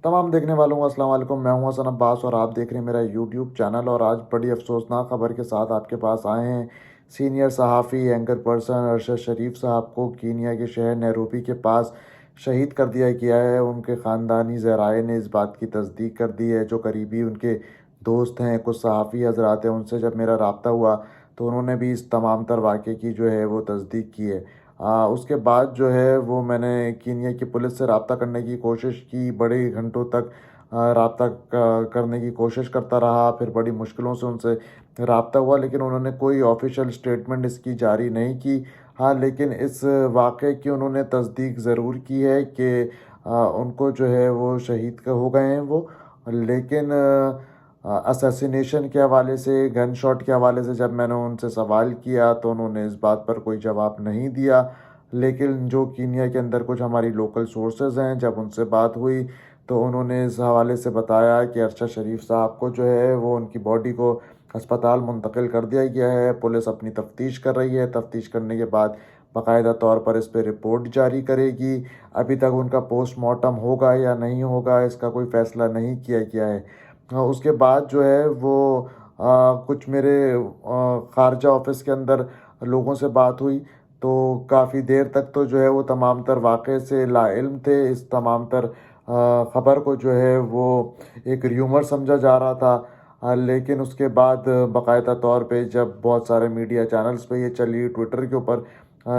तमाम देखने वालों को अस्सलाम वालेकुम। मैं हूं हसन अब्बास और आप देख रहे हैं मेरा यूट्यूब चैनल। और आज बड़ी अफसोसनाक खबर के साथ आपके पास आए हैं। सीनियर सहाफ़ी एंकर पर्सन अरशद शरीफ साहब को कीनिया के शहर नैरोबी के पास शहीद कर दिया गया है। उनके ख़ानदानी ज़राए ने इस बात की तस्दीक कर दी है। जो करीबी उनके दोस्त हैं, कुछ सहाफ़ी हजरात हैं, उनसे जब मेरा रब्ता हुआ तो उन्होंने भी इस तमाम तर वाक़े की जो है वो तस्दीक की है। उसके बाद जो है वो मैंने कीनिया की पुलिस से रब्ता करने की कोशिश की, बड़े घंटों तक रब्ता करने की कोशिश करता रहा। फिर बड़ी मुश्किलों से उनसे रब्ता हुआ, लेकिन उन्होंने कोई ऑफ़िशियल स्टेटमेंट इसकी जारी नहीं की। हाँ, लेकिन इस वाक़े की उन्होंने तस्दीक ज़रूर की है कि उनको जो है वो शहीद हो गए हैं वो। लेकिन असैसिनेशन के हवाले से, गन शॉट के हवाले से जब मैंने उनसे सवाल किया तो उन्होंने इस बात पर कोई जवाब नहीं दिया। लेकिन जो कीनिया के अंदर कुछ हमारी लोकल सोर्सेज़ हैं, जब उनसे बात हुई तो उन्होंने इस हवाले से बताया कि अरशद शरीफ साहब को जो है वो उनकी बॉडी को अस्पताल मुंतकिल कर दिया गया है। पुलिस अपनी तफ्तीश कर रही है। तफ्तीश करने के बाद बाकायदा तौर पर इस पे रिपोर्ट जारी करेगी। अभी तक उनका पोस्टमार्टम होगा या नहीं होगा, इसका कोई फ़ैसला नहीं किया गया है। उसके बाद जो है वो कुछ मेरे ख़ारजा ऑफ़िस के अंदर लोगों से बात हुई तो काफ़ी देर तक तो जो है वो तमाम तर वाक़े से लाइल्म थे। इस तमाम तर ख़बर को जो है वो एक र्यूमर समझा जा रहा था। लेकिन उसके बाद बाकायदा तौर पे जब बहुत सारे मीडिया चैनल्स पे ये चली, ट्विटर के ऊपर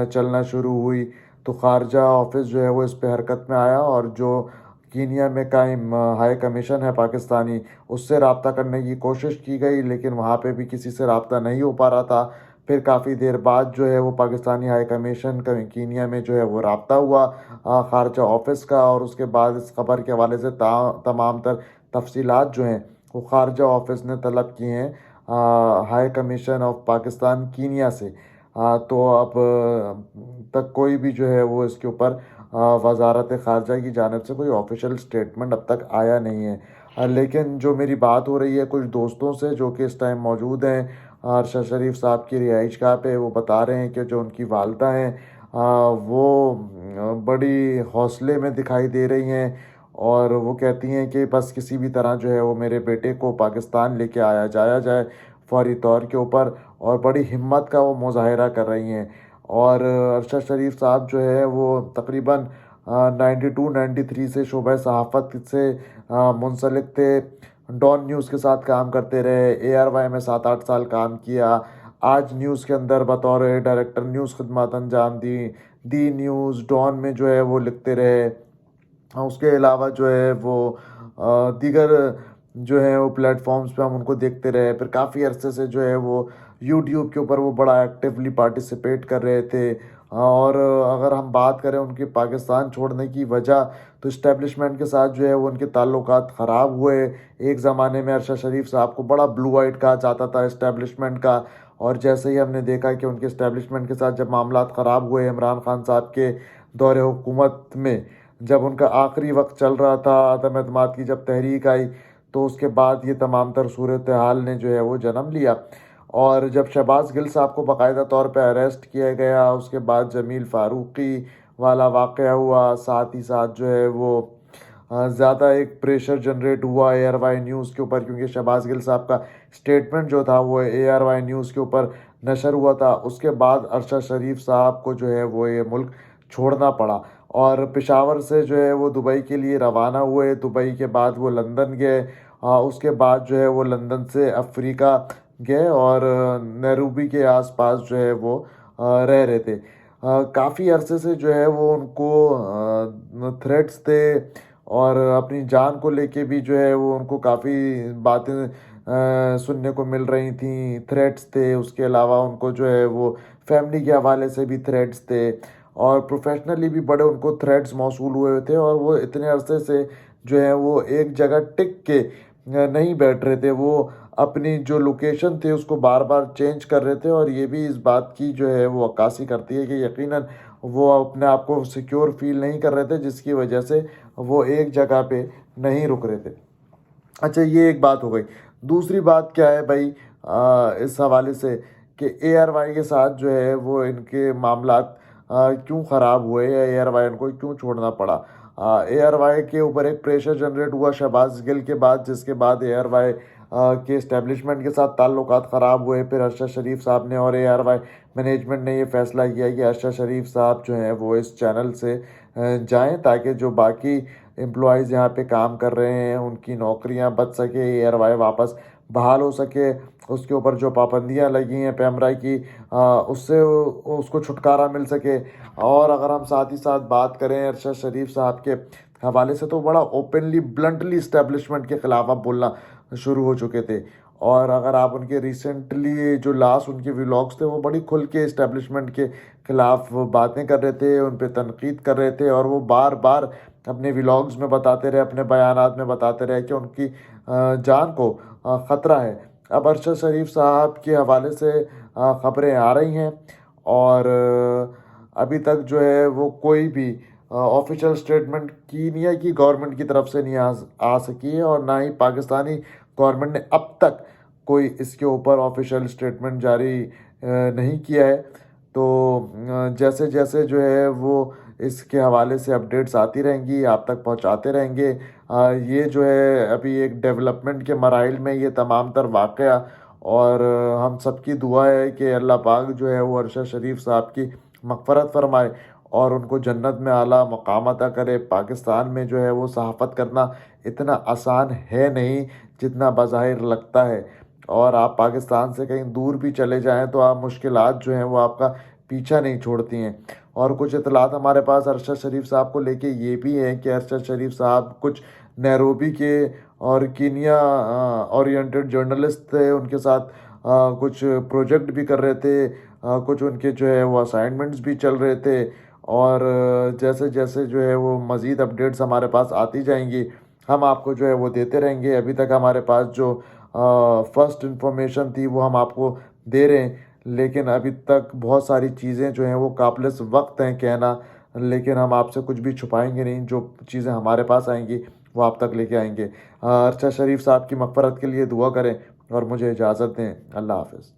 चलना शुरू हुई, तो ख़ारजा ऑफ़िस जो है वो इस पे हरकत में आया और जो कीनिया में कायम हाई कमीशन है पाकिस्तानी, उससे रब्ता करने की कोशिश की गई, लेकिन वहाँ पे भी किसी से रब्ता नहीं हो पा रहा था। फिर काफ़ी देर बाद जो है वो पाकिस्तानी हाई कमीशन कीनिया में जो है वो रब्ता हुआ ख़ारजा ऑफ़िस का। और उसके बाद इस खबर के हवाले से तमाम तर तफसीलात जो हैं वो ख़ारजा ऑफ़िस ने तलब की हैं high commission of Pakistan Kenya से। तो अब तक कोई भी जो है वो इसके ऊपर वज़ारत ख़ारजा की जानिब से कोई ऑफ़िशियल स्टेटमेंट अब तक आया नहीं है। लेकिन जो मेरी बात हो रही है कुछ दोस्तों से जो कि इस टाइम मौजूद हैं अरशद शरीफ साहब की रिहाइशगाह पे, वो बता रहे हैं कि जो उनकी वालिदा हैं वो बड़ी हौसले में दिखाई दे रही हैं और वो कहती हैं कि बस किसी भी तरह जो है वो मेरे बेटे को पाकिस्तान लेके आया जाया जाए फ़ौरी तौर के ऊपर, और बड़ी हिम्मत का वो मुज़ाहिरा कर रही हैं। और अरशद शरीफ साहब जो है वो तकरीबन 92-93 से शोबा सहाफ़त से मुंसलिक थे। डॉन न्यूज़ के साथ काम करते रहे, ARY में 7-8 साल काम किया, आज न्यूज़ के अंदर बतौर डायरेक्टर न्यूज़ खिदमत अंजाम दी, दी न्यूज़, डॉन में जो है वो लिखते रहे। उसके अलावा जो है वो दीगर जो है वो प्लेटफॉर्म्स पे हम उनको देखते रहे। फिर काफ़ी अरसे से जो है वो यूट्यूब के ऊपर वो बड़ा एक्टिवली पार्टिसिपेट कर रहे थे। और अगर हम बात करें उनके पाकिस्तान छोड़ने की वजह, तो इस्टेब्लिशमेंट के साथ जो है वो उनके ताल्लुकात ख़राब हुए। एक ज़माने में अरशद शरीफ साहब को बड़ा ब्लू आइट कहा जाता था इस्टेब्लिशमेंट का, और जैसे ही हमने देखा कि उनके इस्टेब्लिशमेंट के साथ जब मामलात ख़राब हुए इमरान खान साहब के दौरे हुकूमत में, जब उनका आखिरी वक्त चल रहा था, अदम एतमाद की जब तहरीक आई, तो उसके बाद ये तमाम तर सूरत हाल ने जो है वो जन्म लिया। और जब शहबाज गिल साहब को बाकायदा तौर पे अरेस्ट किया गया, उसके बाद जमील फ़ारूक़ी वाला वाक़या हुआ, साथ ही साथ जो है वो ज़्यादा एक प्रेशर जनरेट हुआ ARY न्यूज़ के ऊपर, क्योंकि शहबाज गिल साहब का स्टेटमेंट जो था वो ARY न्यूज़ के ऊपर नशर हुआ था। उसके बाद अरशद शरीफ साहब को जो है वो ये मुल्क छोड़ना पड़ा और पेशावर से जो है वो दुबई के लिए रवाना हुए। दुबई के बाद वो लंदन गए, उसके बाद जो है वो लंदन से अफ्रीका गए और नैरोबी के आसपास जो है वो रह रहे थे। काफ़ी अरसे से जो है वो उनको थ्रेट्स थे और अपनी जान को लेके भी जो है वो उनको काफ़ी बातें सुनने को मिल रही थी, थ्रेट्स थे। उसके अलावा उनको जो है वो फैमिली के हवाले से भी थ्रेट्स थे और प्रोफेशनली भी बड़े उनको थ्रेट्स मौसूल हुए थे। और वो इतने अरसे से जो है वो एक जगह टिक के नहीं बैठ रहे थे, वो अपनी जो लोकेशन थे उसको बार बार चेंज कर रहे थे। और ये भी इस बात की जो है वो अक्कासी करती है कि यकीनन वो अपने आप को सिक्योर फील नहीं कर रहे थे, जिसकी वजह से वो एक जगह पे नहीं रुक रहे थे। अच्छा, ये एक बात हो गई। दूसरी बात क्या है भाई, इस हवाले से कि ARY के साथ जो है वो इनके मामलात क्यों ख़राब हुए या ARY इनको क्यों छोड़ना पड़ा। اے آر وائی کے اوپر ایک پریشر جنریٹ ہوا شہباز گل کے بعد، جس کے بعد اے آر وائی کے اسٹیبلشمنٹ کے ساتھ تعلقات خراب ہوئے. پھر ارشد شریف صاحب نے اور اے آر وائی مینجمنٹ نے یہ فیصلہ کیا کہ ارشد شریف صاحب جو ہیں وہ اس چینل سے جائیں، تاکہ جو باقی امپلائیز یہاں پہ کام کر رہے ہیں ان کی نوکریاں بچ سکے، اے آر وائی واپس بحال ہو سکے. اس کے اوپر جو پابندیاں لگی ہیں پیمرا کی، اس سے اس کو چھٹکارا مل سکے. اور اگر ہم ساتھ ہی ساتھ بات کریں ارشد شریف صاحب کے حوالے سے، تو بڑا اوپنلی بلنٹلی اسٹیبلشمنٹ کے خلاف اب بولنا شروع ہو چکے تھے. اور اگر آپ ان کے ریسنٹلی جو لاسٹ ان کے ولاگس تھے، وہ بڑی کھل کے اسٹیبلشمنٹ کے خلاف باتیں کر رہے تھے، ان پہ تنقید کر رہے تھے. اور وہ بار بار اپنے ولاگس میں بتاتے رہے، اپنے بیانات میں بتاتے رہے کہ ان کی جان کو خطرہ ہے. اب ارشد شریف صاحب کے حوالے سے خبریں آ رہی ہیں، اور ابھی تک جو ہے وہ کوئی بھی آفیشیل اسٹیٹمنٹ کینیا کی گورنمنٹ کی طرف سے نہیں آ سکی ہے، اور نہ ہی پاکستانی گورنمنٹ نے اب تک کوئی اس کے اوپر آفیشیل اسٹیٹمنٹ جاری نہیں کیا ہے. تو جیسے جیسے جو ہے وہ اس کے حوالے سے اپڈیٹس آتی رہیں گی، آپ تک پہنچاتے رہیں گے. یہ جو ہے ابھی ایک ڈیولپمنٹ کے مراحل میں یہ تمام تر واقعہ، اور ہم سب کی دعا ہے کہ اللہ پاک جو ہے وہ ارشد شریف صاحب کی مغفرت فرمائے اور ان کو جنت میں اعلیٰ مقام عطا کرے. پاکستان میں جو ہے وہ صحافت کرنا اتنا آسان ہے نہیں جتنا بظاہر لگتا ہے. اور آپ پاکستان سے کہیں دور بھی چلے جائیں تو آپ مشکلات جو ہیں وہ آپ کا پیچھا نہیں چھوڑتی ہیں. اور کچھ اطلاعات ہمارے پاس ارشد شریف صاحب کو لے کے یہ بھی ہے کہ ارشد شریف صاحب کچھ نیروبی کے اور کینیا اورینٹڈ جرنلسٹ تھے، ان کے ساتھ کچھ پروجیکٹ بھی کر رہے تھے، کچھ ان کے جو ہے وہ اسائنمنٹس بھی چل رہے تھے. اور جیسے جیسے جو ہے وہ مزید اپڈیٹس ہمارے پاس آتی جائیں گی، ہم آپ کو جو ہے وہ دیتے رہیں گے. ابھی تک ہمارے پاس جو فرسٹ انفارمیشن تھی وہ ہم آپ کو دے رہے ہیں، لیکن ابھی تک بہت ساری چیزیں جو ہیں وہ قابل وقت ہیں کہنا، لیکن ہم آپ سے کچھ بھی چھپائیں گے نہیں. جو چیزیں ہمارے پاس آئیں گی وہ آپ تک لے کے آئیں گے. ارشد شریف صاحب کی مغفرت کے لیے دعا کریں اور مجھے اجازت دیں. اللہ حافظ.